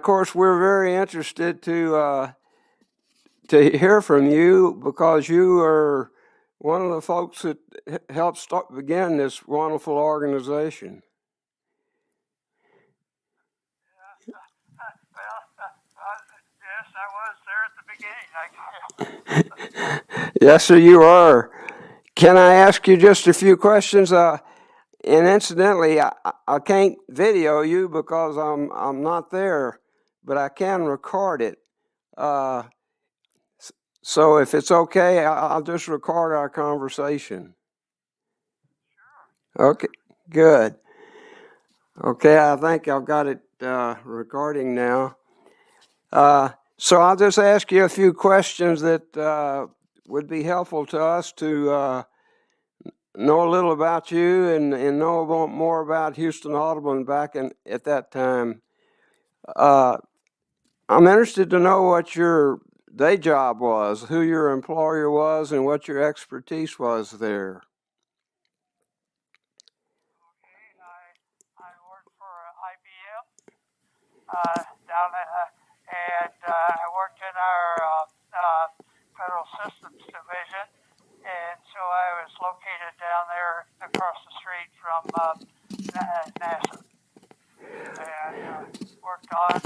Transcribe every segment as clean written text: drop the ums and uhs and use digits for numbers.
Of course, we're very interested to hear from you because you are one of the folks that helped begin this wonderful organization. Yes, I was there at the beginning. Yes, sir, you are. Can I ask you just a few questions? And incidentally, I can't video you because I'm not there, but I can record it. So if it's okay, I'll just record our conversation. Sure. Okay, good. Okay, I think I've got it recording now. So I'll just ask you a few questions that would be helpful to us to know a little about you and know more about Houston Audubon back at that time. I'm interested to know what your day job was, who your employer was, and what your expertise was there. Okay, I worked for IBM down and I worked in our Federal Systems Division, and so I was located down there across the street from NASA, and worked on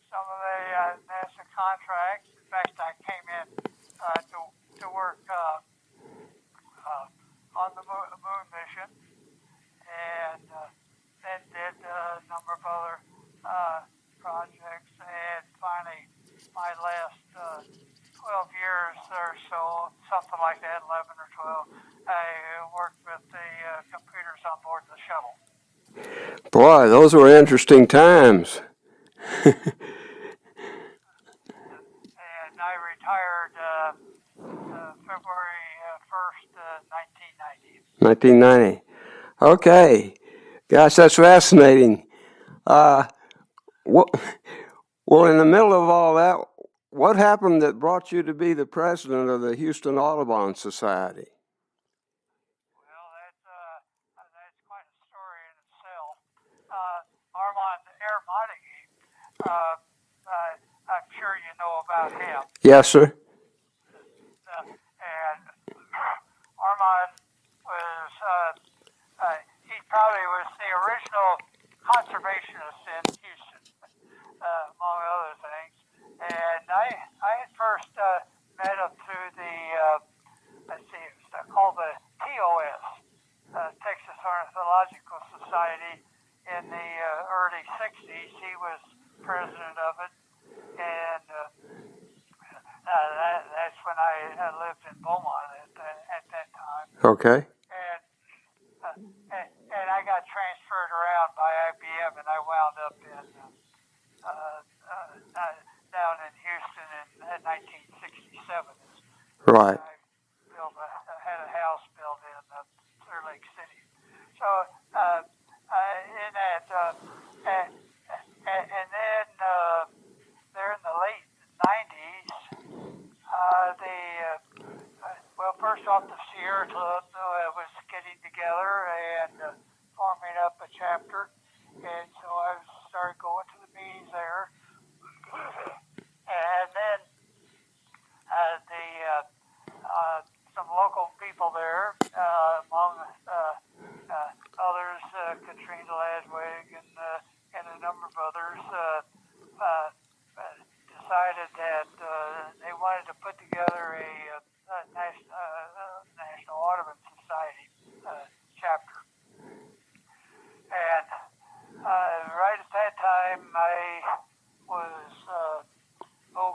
some of the NASA contracts. In fact, I came in to work on the moon mission, and then did a number of other projects, and finally my last 12 years or so, something like that, 11 or 12, I worked with the computers on board the shuttle. Boy, those were interesting times. And I retired February 1st, 1990. 1990. Okay. Gosh, that's fascinating. What, well, in the middle of all that, what happened that brought you to be the president of the Houston Audubon Society? Well, that's quite a story in itself. Armand Aramati, I'm sure you know about him. Yes, sir. And Armand was, he probably was the original conservationist in Houston, among other things. And I had first met him through the, it was called the TOS, Texas Ornithological Society, in the early 60s. He was president of it, and that's when I lived in Beaumont at that time. Okay. And I got transferred around by IBM, and I wound up down in Houston in 1967. Right. I had a house built in Clear Lake City. So in that, and then there in the late 90s, first off, the Sierra Club was getting together and forming up a chapter, and so I started going to the meetings there, and then some local people there, among others, Katrina Ladwig and a number of others, decided that they wanted to put together a National Audubon Society chapter. And right at that time, I was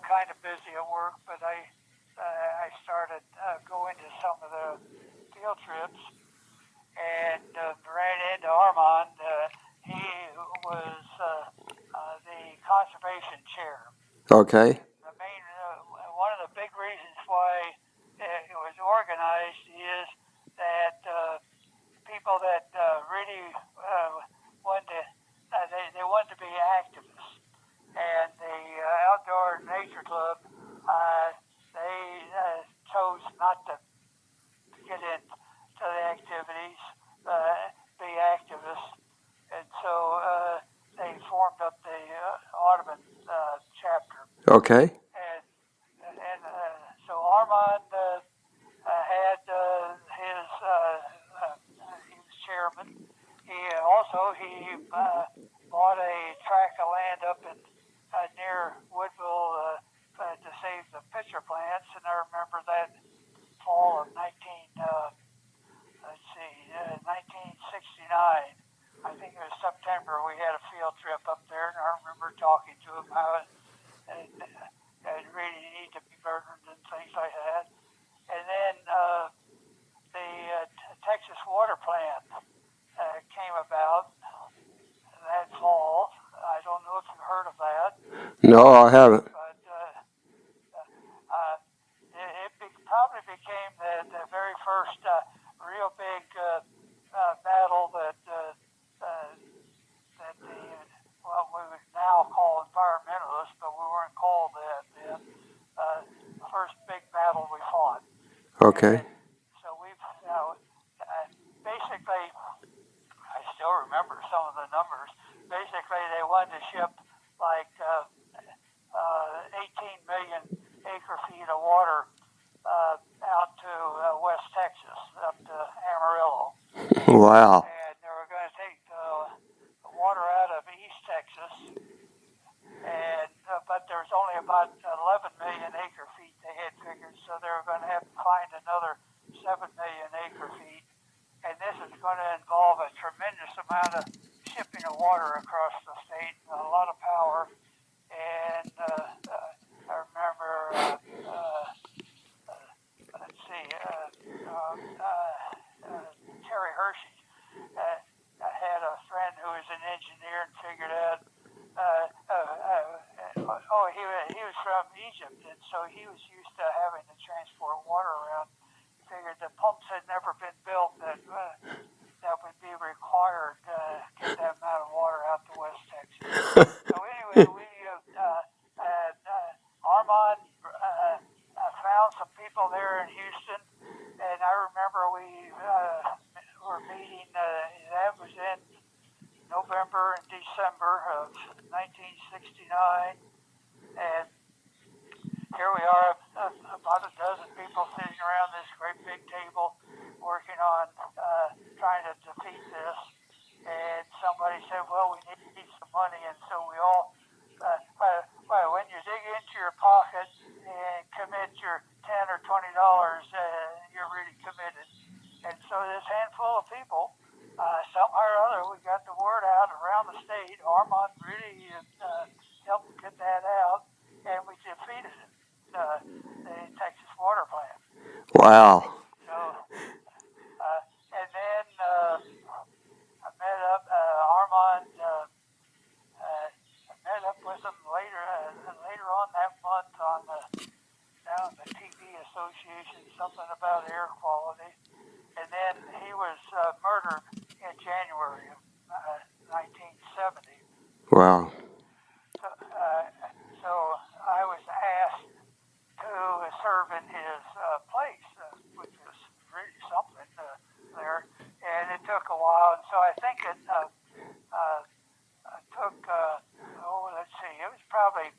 kind of busy at work, but I started going to some of the field trips and ran into Armand. He was the conservation chair. Okay. The main, one of the big reasons why it was organized is that people that really wanted to, they wanted to be activists, and the Outdoor Nature Club, they chose not to get into the activities, be activists, and so they formed up the Audubon chapter. Okay. So Armand had his, he was chairman. He bought a tract of land up in near Woodville to save the pitcher plants, and I remember that fall of 1969. I think it was September. We had a field trip up there, and I remember talking to him how it really needed to be burned and things like that. And then the Texas water plant came about that fall. I don't know if you've heard of that. No, I haven't. But it probably became the very first real big battle that what we would now call environmentalists, but we weren't called that then. The first big battle we fought. Okay. And so we've basically, I still remember some of the numbers. Basically, they wanted to ship like 18 million acre-feet of water out to West Texas, up to Amarillo. Wow. And they were going to take the water out of East Texas, and but there was only about 11 million acre-feet they had figured, so they were going to have to find another 7 million acre-feet. And this is going to involve a tremendous amount of shipping of water across the state, a lot of power. And I remember, Terry Hershey. I had a friend who was an engineer and figured out. He was from Egypt, and so he was used to having to transport water around. Figured the pumps had never been built that would be required to get that amount of water out to West Texas. So anyway, Armand found some people there in Houston, and I remember we were meeting. That was in November and December of 1969, and here we are, about a dozen people sitting around this great big table working on trying to defeat this. And somebody said, well, we need some money. And so we all, when you dig into your pocket and commit your $10 or $20, you're really committed. And so this handful of people, somehow or other, we got the word out around the state. Armand really helped get that out, and we defeated it. The Texas water plant. Wow. So, and then I met up Armand. I met up with him later on that month on down the TV Association, something about air quality. And then he was murdered in January of 1970. Wow. So I was asked to serve in his place, which was really something there. And it took a while, and so I think it took, it was probably,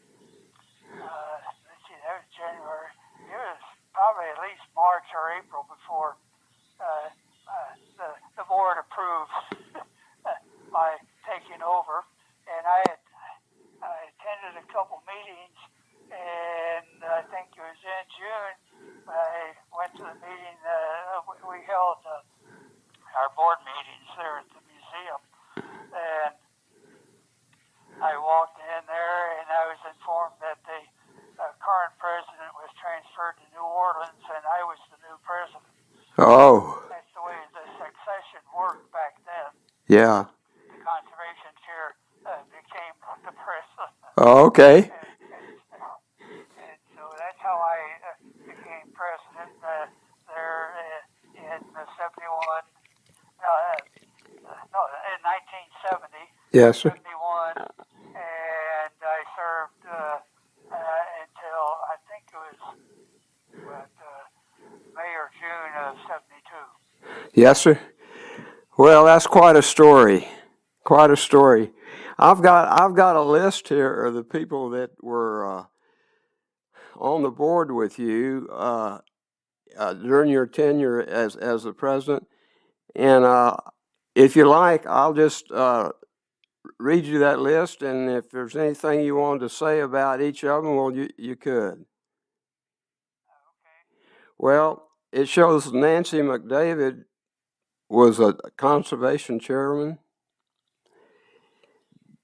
that was January. It was probably at least March or April before the board approved my taking over. And I attended a couple meetings, and I think it was in June, I went to the meeting, we held our board meetings there at the museum, and I walked in there, and I was informed that the current president was transferred to New Orleans, and I was the new president. Oh. That's the way the succession worked back then. Yeah. The conservation chair became the president. Oh, okay. And so that's how I became president there in 71. In 1970. Yes, sir. 71, and I served until I think it was May or June of 72. Yes, sir. Well, that's quite a story. Quite a story. I've got a list here of the people that were on the board with you during your tenure as the president, and if you like, I'll just read you that list, and if there's anything you wanted to say about each of them, well, you could. Okay. Well, it shows Nancy McDavid was a conservation chairman.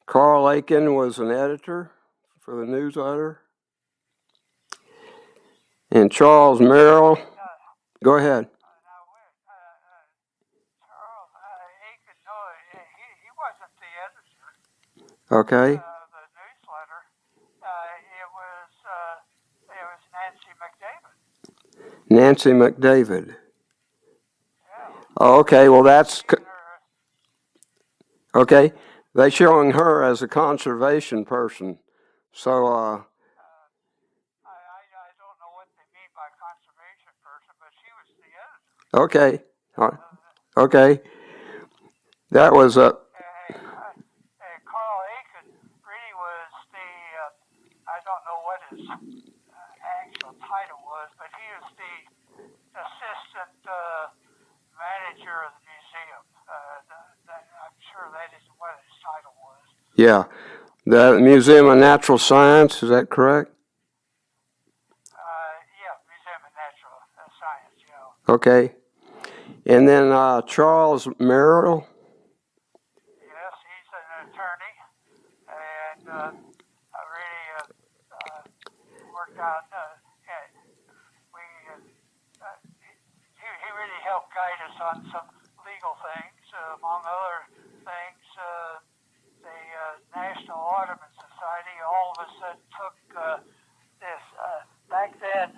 Carl Aiken was an editor for the newsletter. And Charles Merrill, go ahead. Now, Charles Aiken, no, he wasn't the editor. Okay. The newsletter. It was Nancy McDavid. Nancy McDavid. Yeah. Oh, okay, well, that's okay. They're showing her as a conservation person. So, I don't know what they mean by conservation person, but she was the editor. okay. Okay. That was Carl Aiken really was I don't know what his actual title was, but he was the assistant manager of the museum. I'm sure that is what his title was. yeah. The Museum of Natural Science, is that correct? Yeah, Museum of Natural Science, yeah. Okay. And then Charles Merrill. Yes, he's an attorney, and I really worked out. He really helped guide us on some legal things, among other things. The National Audubon Society all of a sudden took this. Back then,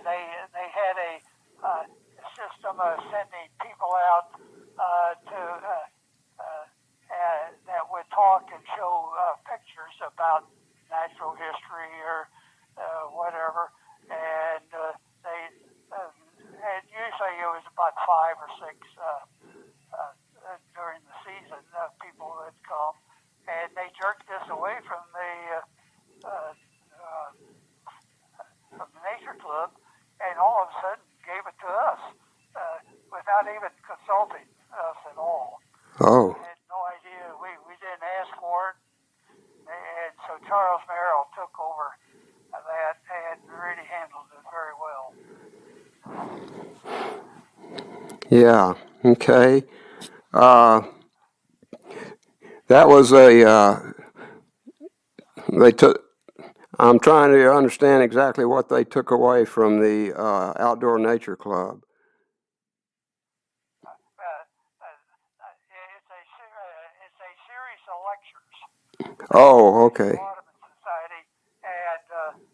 they had a system of sending people out that would talk and show pictures about natural history or whatever, and and usually it was about 5 or 6 during the season. People would come, and they jerked this away from the Nature Club, and all of a sudden gave it to us without even consulting us at all. Oh. We had no idea. We didn't ask for it, and so Charles Merrill took over that and really handled it very well. Yeah. Okay. That was they took. I'm trying to understand exactly what they took away from the Outdoor Nature Club. It's a series of lectures. Oh, okay. The Audubon Society and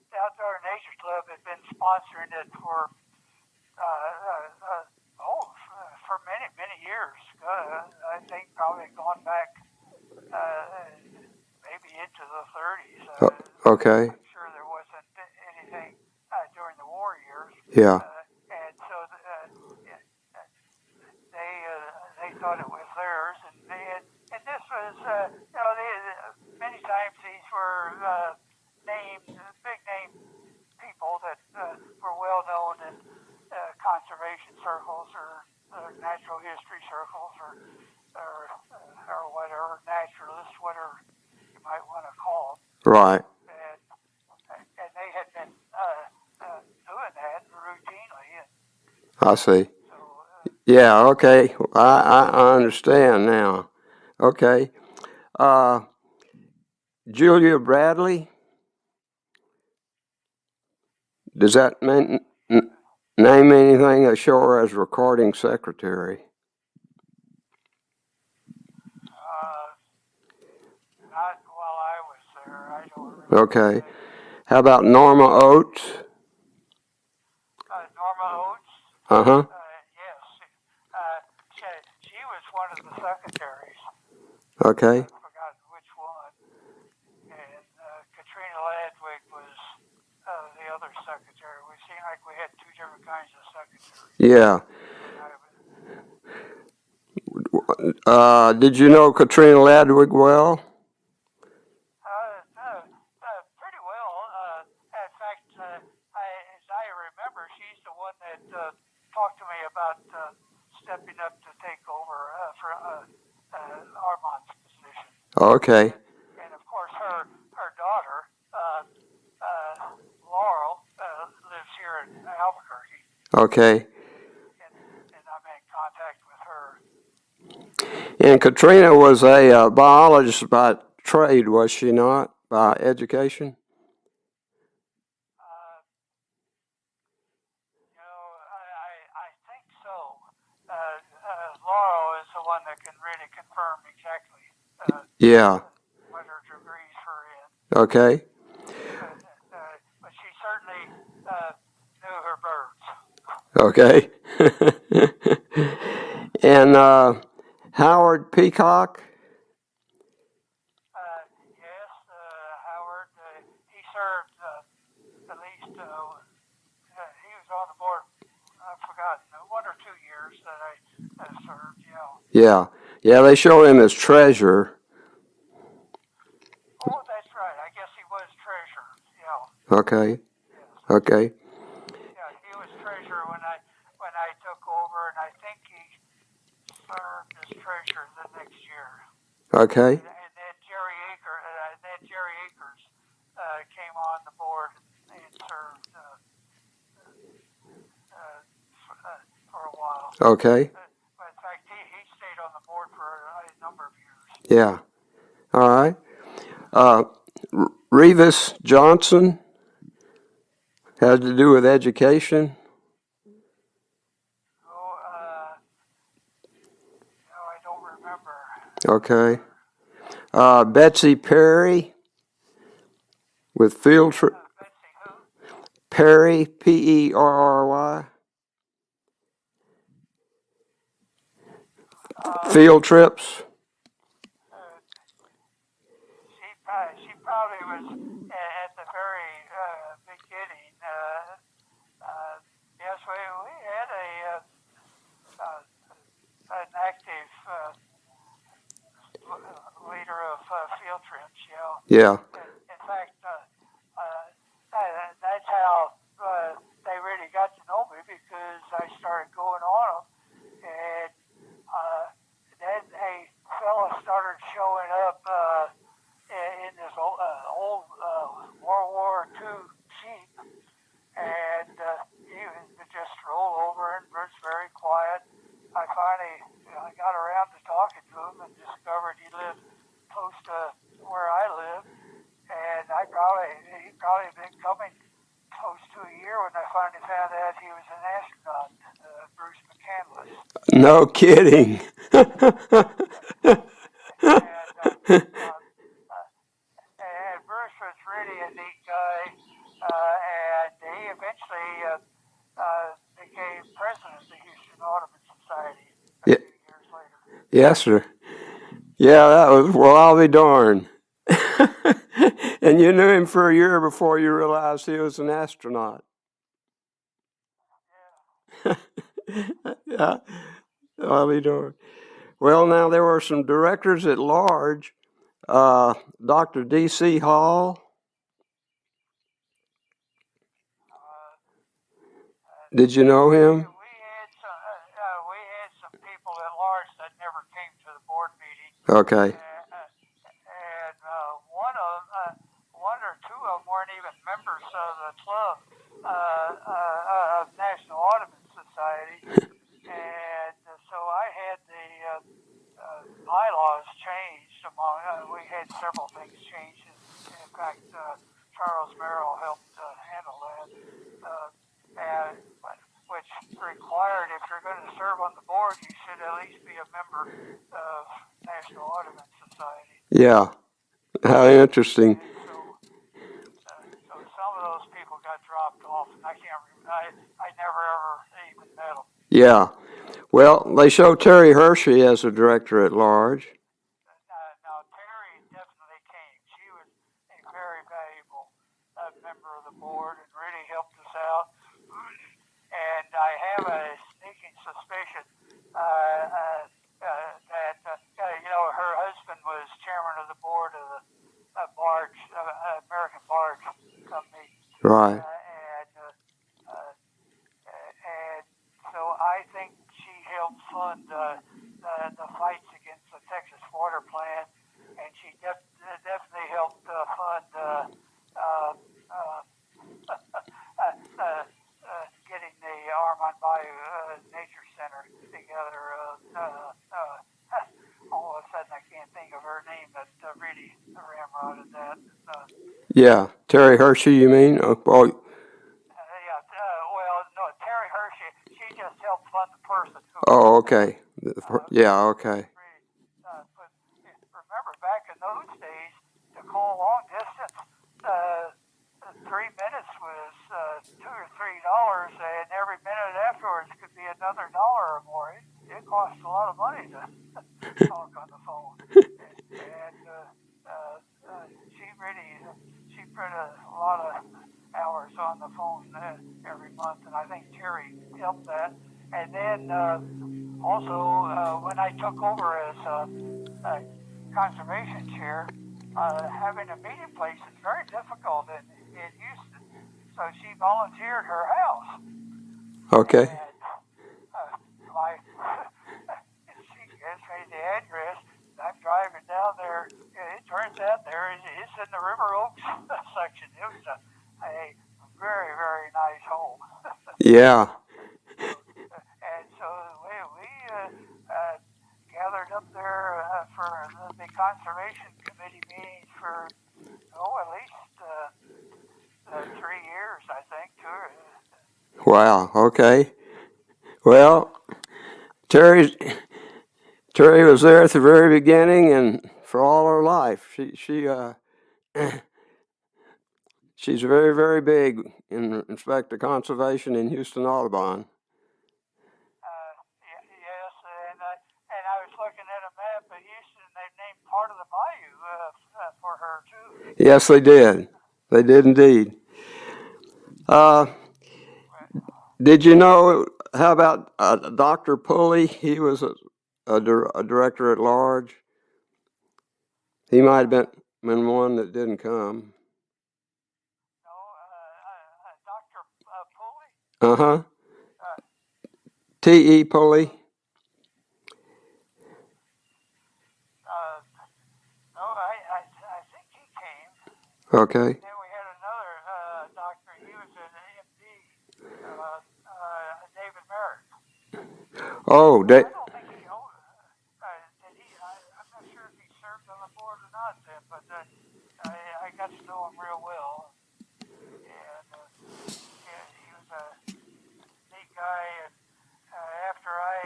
the Outdoor Nature Club had been sponsoring it for many years. I think probably gone back maybe into the 30s. Okay. I'm sure there wasn't anything during the war years. Yeah. And so they thought it was theirs, and this was many times these were big name people that were well known in conservation circles or natural history circles or whatever, naturalists, whatever you might want to call them. Right. And they had been doing that routinely. I see. So, Yeah. Okay. I understand now. Okay. Julia Bradley. Does that name anything? They show her as recording secretary. not while I was there. I don't remember. Okay. How about Norma Oates? Norma Oates? Uh-huh. Yes. She was one of the secretaries. Okay. I forgot which one. And Katrina Ladwig was the other secretary. We seemed like we had 2 different kinds of secretaries. Yeah. Did you know Katrina Ladwig well? one that talked to me about stepping up to take over for Armand's position. Okay. And of course, her daughter, Laurel, lives here in Albuquerque, Okay. and I'm in contact with her. And Katrina was a biologist by trade, was she not? By education? I think so. Laurel is the one that can really confirm exactly Yeah. what her degrees were in. Okay. But she certainly knew her birds. Okay. And Howard Peacock? Yes, Howard, he served at least, he was on the board, I've forgotten, 1 or 2 years that I served, Yeah. Yeah, they show him as treasurer. Oh, that's right. I guess he was treasurer, Okay. Yes. Okay. Yeah, he was treasurer when I took over, and I think he served as treasurer the next year. Okay. And then Jerry Akers came on the board and served for a while. Okay. But in fact, he stayed on the board for a number of years. Yeah. All right. Revis Johnson had to do with education. Oh, no, I don't remember. Okay. Betsy Perry with field trip. Betsy who? Perry, Perry. Field trips. She probably was at the very beginning. Yes, we had an active leader of field trips. Yeah. In fact, that's how they really got to know me, because I started going on them, and then a fella started showing up in this old World War II Jeep, and he would just roll over and was very quiet. I finally got around to talking to him and discovered he lived close to where I live, and he'd probably been coming close to a year when I finally found out he was an astronaut, Bruce McCandless. No kidding. And Bruce was really a neat guy, and he eventually became president of the Houston Audubon Society a few years later. Yes, sir. Yeah, that was, well, I'll be darned. And you knew him for a year before you realized he was an astronaut. Yeah, I'll be darned. Well, now there were some directors at large. Dr. D.C. Hall. Did you know him? We had some people at large that never came to the board meeting. Okay. And one or two of them weren't even members of the club of National Audubon Society, and so I had the bylaws changed. We had several things changed. In fact, Charles Merrill helped handle that, which required, if you're going to serve on the board, you should at least be a member of National Audubon Society. Yeah. How interesting. So some of those people got dropped off, and I can't remember. I never ever even met them. Yeah. Well, they show Terry Hershey as a director at large. Now, Terry definitely came. She was a very valuable member of the board and really helped us out. And I have a sneaking suspicion that her husband was chairman of the board of the American Barge Company. Right. Yeah, Terry Hershey, you mean? Oh, Well, no, Terry Hershey, she just helped fund the person who oh, wrote that. okay. Yeah, okay. But remember, back in those days, to call long distance, uh, 3 minutes was $2 or $3, and every minute afterwards could be another dollar or more. It costs a lot of money to talk on the phone, and she put a lot of hours on the phone every month, and I think Terry helped that. And then also when I took over as conservation chair, having a meeting place is very difficult in Houston. So she volunteered her house, Okay. and my she gives me the address. I'm driving down there. It turns out it's in the River Oaks section. It was a very, very nice home. Yeah. And so we gathered up there for the conservation committee meetings for at least 3 years, I think. Wow. Okay. Well, Terry was there at the very beginning and for all her life. She's very, very big in respect to conservation in Houston, Audubon. Yes, and I was looking at a map of Houston. They named part of the bayou for her too. Yes, they did. They did indeed. Did you know, how about Dr. Pulley? He was a director at large. He might have been one that didn't come. No, Dr. Pulley. Uh-huh. T.E. Pulley. No, I think he came. Okay. Then we had another doctor. He was an MD, David Merrick. Oh, I don't think he owned. Did he? I'm not sure if he served on the board or not then, but I got to know him real well, and he was a neat guy. And after I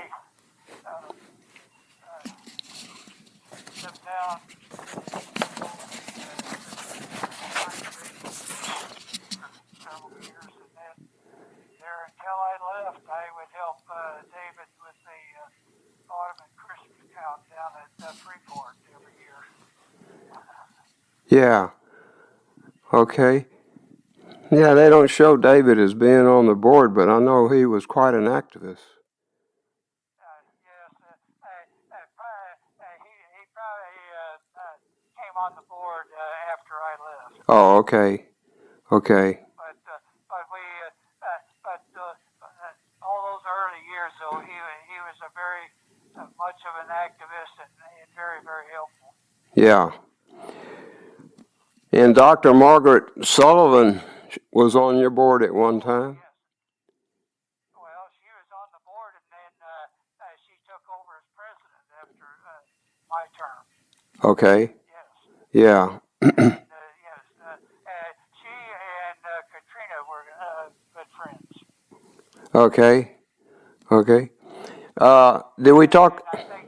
stepped down and told the conservation committee for several years, and then there until I left, I would help David with the Audubon Christmas count down at Freeport every year. yeah. Okay. Yeah, they don't show David as being on the board, but I know he was quite an activist. Yes, he probably came on the board after I left. Oh, okay. Okay. But we all those early years though he was a very much of an activist and very, very helpful. Yeah. And Dr. Margaret Sullivan was on your board at one time? Yes. Well, she was on the board, and then she took over as president after my term. Okay. Yes. Yeah. Yes. She and Katrina were good friends. Okay. Okay. Did we talk? And I think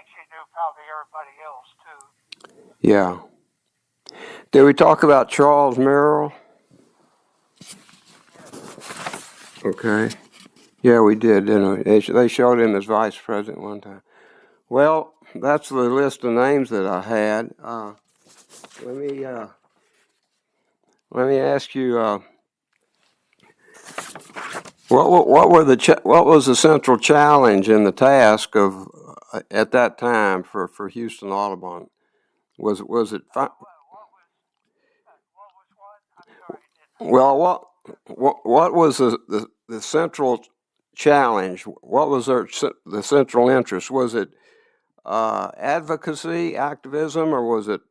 she knew probably everybody else too. Yeah. Did we talk about Charles Merrill? Yes. Okay. Yeah, we did, didn't we? They showed him as vice president one time. Well, that's the list of names that I had. Let me ask you, what was the central challenge in the task of at that time for Houston Audubon? Was it What was what? I'm sorry. well, what was the central challenge? What was the central interest? Was it advocacy, activism, or was it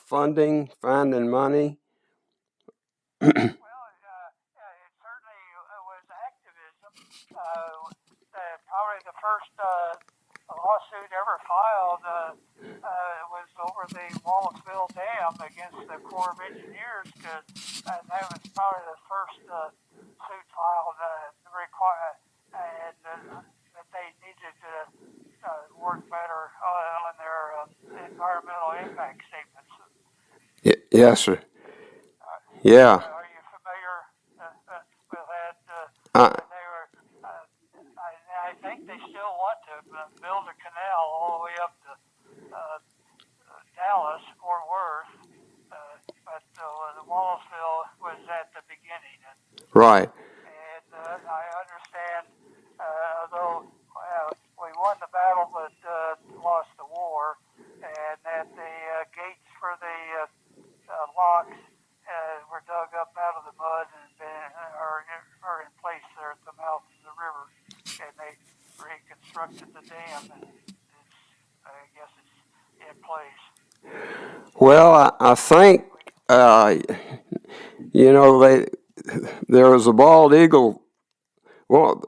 funding, finding money? Well, it certainly was activism. Probably the first lawsuit ever filed was over the Wallaceville Dam against the Corps of Engineers, because that was probably the first suit filed and that they needed to work better on their environmental impact statements. Yes, sir. Yeah. Are you familiar with that? Uh, They were. I think they still want to build a canal all the way up to Dallas, Fort Worth, but the Wallaceville was at the beginning. right. And I understand, although we won the battle but lost the war, and that the gates for the locks were dug up out of the mud and are in place there at the mouth of the river, and they reconstructed the dam, and I guess it's in place. Well, I think there was a bald eagle. Well,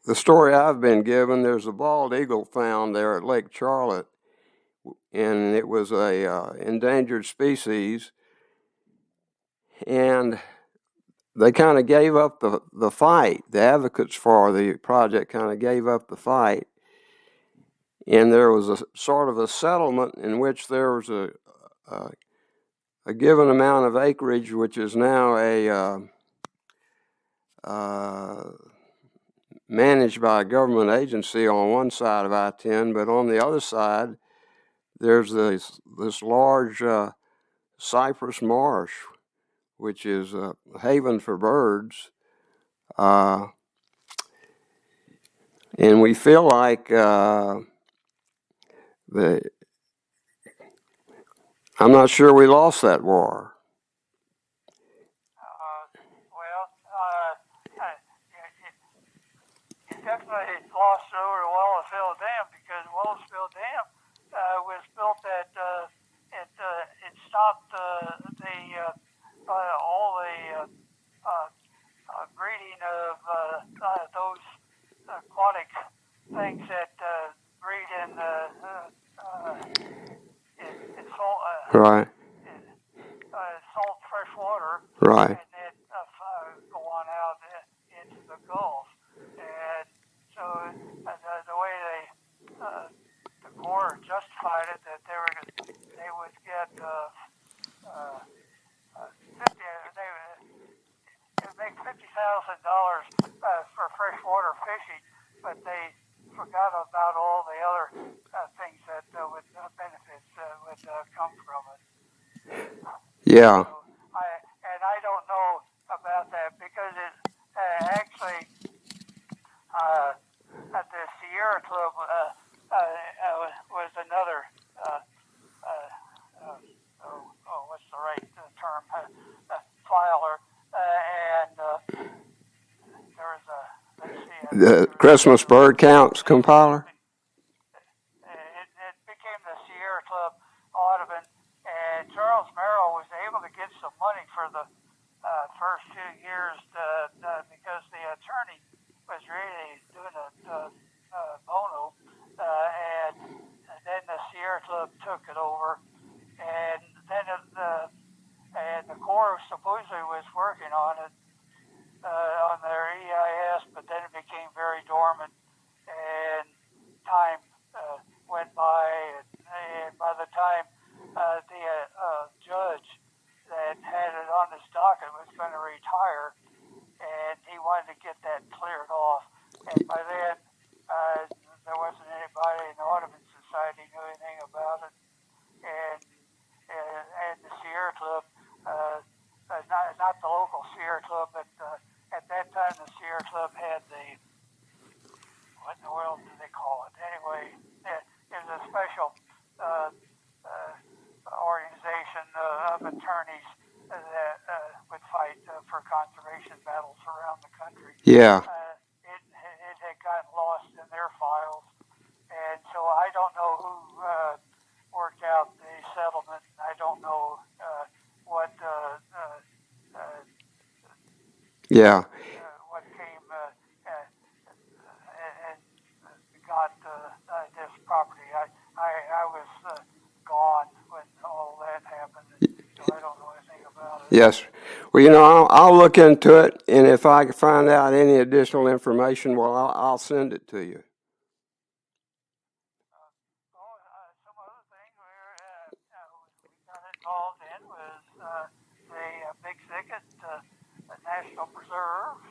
the story I've been given, there's a bald eagle found there at Lake Charlotte, and it was a endangered species, and they kind of gave up the fight. The advocates for the project kind of gave up the fight, and there was a sort of a settlement in which there was a given amount of acreage, which is now managed by a government agency on one side of I-10, but on the other side, there's this large cypress marsh, which is a haven for birds. And we feel like I'm not sure we lost that war. You definitely lost over the Wallaceville Dam, because Wallaceville Dam was built at it stopped all the breeding of those aquatic things that breed in salt, Right. salt fresh water, Right. and then go on out into the Gulf. And so the way the Corps justified it, that they would get it would make $50,000 for freshwater fishing, but they forgot about all the other things that benefits would come from it. Yeah. So I don't know about that, because it actually at the Sierra Club was another what's the right term, filer, and there was The Christmas bird counts compiler. It became the Sierra Club Audubon, and Charles Merrill was able to get some money for the first 2 years because the attorney was really doing a bono, and then the Sierra Club took it over, and then and the Corps supposedly was working on it on their EIS, but then it became very dormant, and time went by, and by the time the judge that had it on his docket was going to retire, and he wanted to get that cleared off, and by then there wasn't anybody in the Audubon Society knew anything about it, and the Sierra Club, not the local Sierra Club, but at that time the Sierra Club had the, what in the world do they call it? Anyway, it was a special organization of attorneys that would fight for conservation battles around the country. Yeah. It had gotten lost in their files, and so I don't know who worked out the settlement. I don't know what Yeah. what came and got don't know anything about it. Yes. Well, you know, I'll look into it, and if I can find out any additional information, well, I'll send it to you. Some other thing we got involved in was the Big Thicket National Preserve.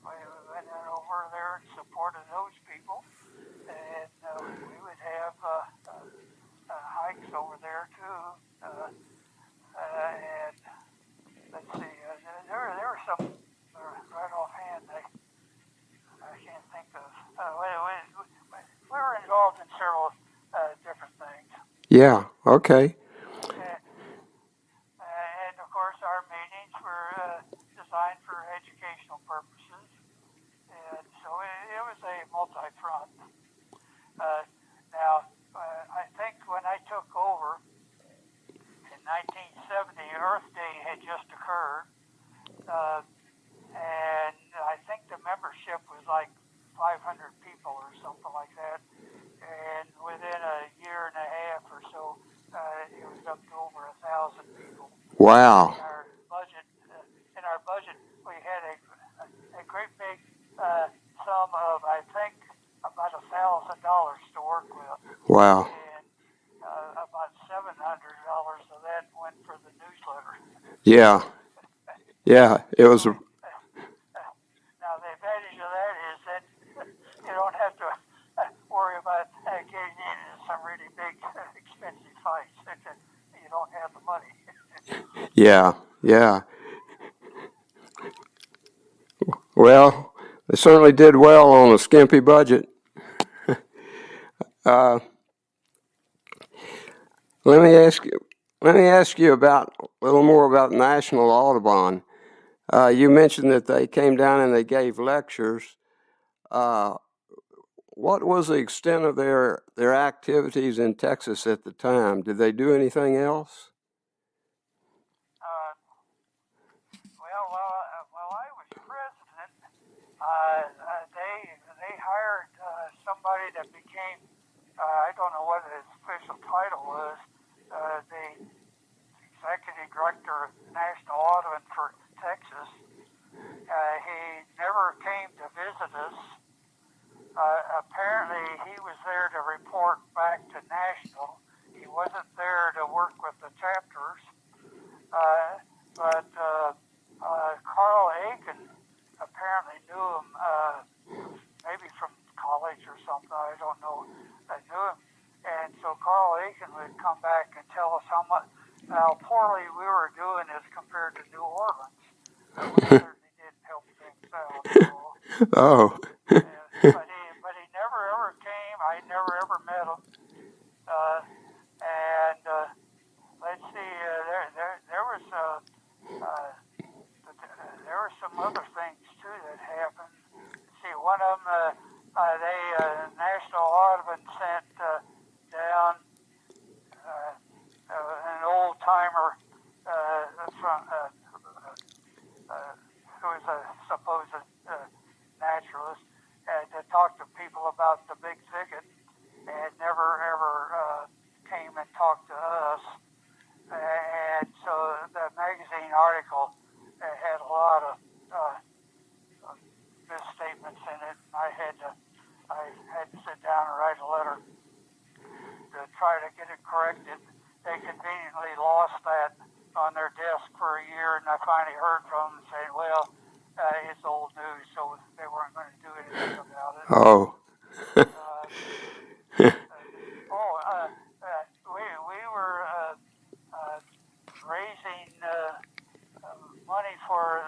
We went over there and supported those people, and we would have hikes over there too. And let's see, there were some right offhand. I can't think of. We were involved in several different things. Yeah. Okay. And of course, our meetings were designed for educational purposes, and so it was a multi-front. Now, I think when I took over in 1970, Earth Day had just occurred, and I think the membership was like 500 people or something like that. And within a year and a half or so, it was up to over 1,000 people. Wow. In our budget, we had a great big sum of, I think, about $1,000 to work with. Wow. And about $700 of that went for the newsletter. Yeah. Yeah. It was. Now, the advantage of that is that you don't have to worry about getting into some really big, expensive fights. You don't have the money. Yeah. Yeah. Well, they certainly did well on a skimpy budget. uh, let me ask you. Let me ask you about a little more about National Audubon. You mentioned that they came down and they gave lectures. What was the extent of their activities in Texas at the time? Did they do anything else? While I was president, they hired somebody that became I don't know what his official title was, the executive director of National Audubon for Texas. He never came to visit us. Apparently, he was there to report back to National. He wasn't there to work with the chapters. But Carl Aiken apparently knew him, maybe from college or something. I don't know. I knew him, and so Carl Aiken would come back and tell us how poorly we were doing as compared to New Orleans. We certainly didn't help things out. So, Oh. but he never ever came. I never ever met him. And let's see, there were some other things too that happened. See, one of them, National Audubon sent down an old timer from who was a supposed naturalist to talk to people about the Big Thicket, and never ever came and talked to us. And so the magazine article had a lot of misstatements in it. I had to sit down and write a letter to try to get it corrected. They conveniently lost that on their desk for a year, and I finally heard from them saying, well, it's old news, so they weren't going to do anything about it. Oh. We were raising money for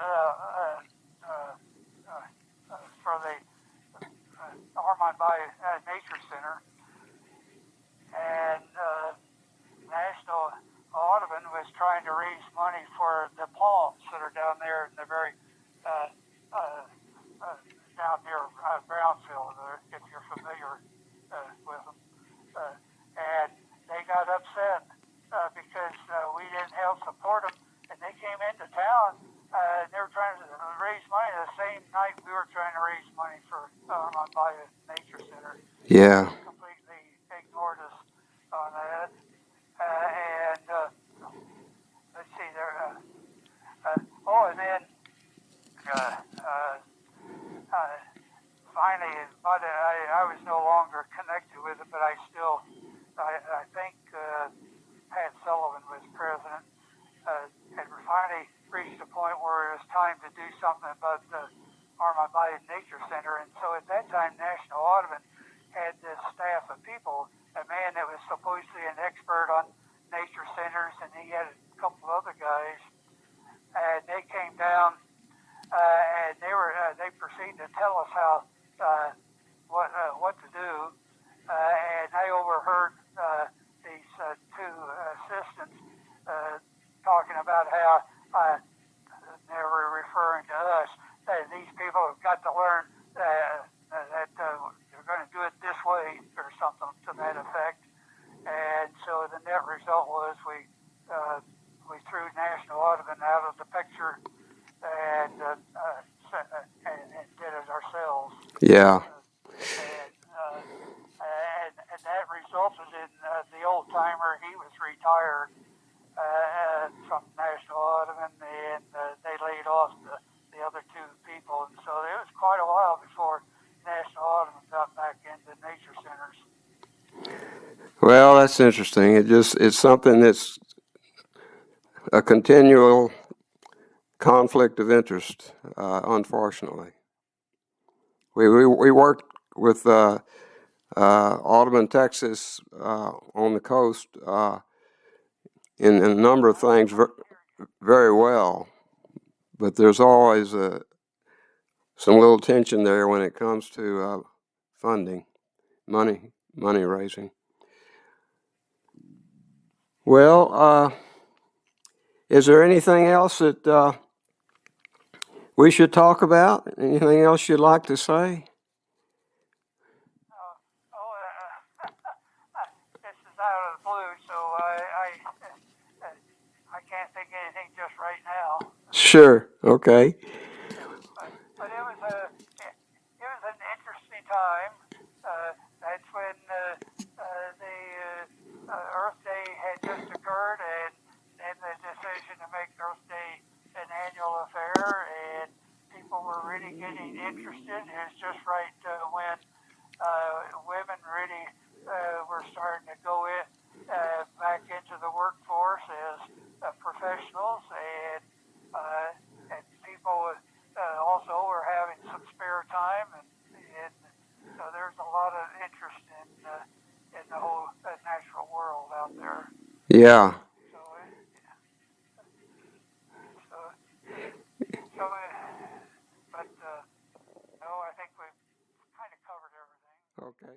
the Armand Bayou Nature Center, and National Audubon was trying to raise money for the palms that are down there in the very down near Brownsville, if you're familiar with them. And they got upset because we didn't help support them, and they came into town. They were trying to raise money the same night we were trying to raise money for Armand Bayou Nature Center. Yeah. They completely ignored us on that. And let's had finally reached a point where it was time to do something about the Armagh Nature Center. And so at that time, National Audubon had this staff of people, a man that was supposedly an expert on nature centers, and he had a couple of other guys, and they came down and they proceeded to tell us how what to do, and I overheard these two assistants talking about how they were referring to us that these people have got to learn that they're going to do it this way or something to that effect. And so the net result was we threw National Audubon out of the picture and did it ourselves. Yeah. And that resulted in the old timer. He was retired from National Audubon, and they laid off the other two people. And so it was quite a while before National Audubon got back into nature centers. Well, that's interesting. It's something that's a continual conflict of interest, unfortunately. We worked with Audubon, Texas, on the coast in a number of things very well, but there's always some little tension there when it comes to funding, money raising. Well, is there anything else that we should talk about? Anything else you'd like to say? This is out of the blue, so I can't think of anything just right now. Sure. Okay. But it was an interesting time. That's when the Earth Day had just occurred, and then the decision to make Earth Day an annual affair, and people were really getting interested. It was just right when women really were starting to go back into the workforce as professionals, and people also were having some spare time, and so there's a lot of interest in the whole natural world out there. Yeah. But no, I think we've kind of covered everything. Okay.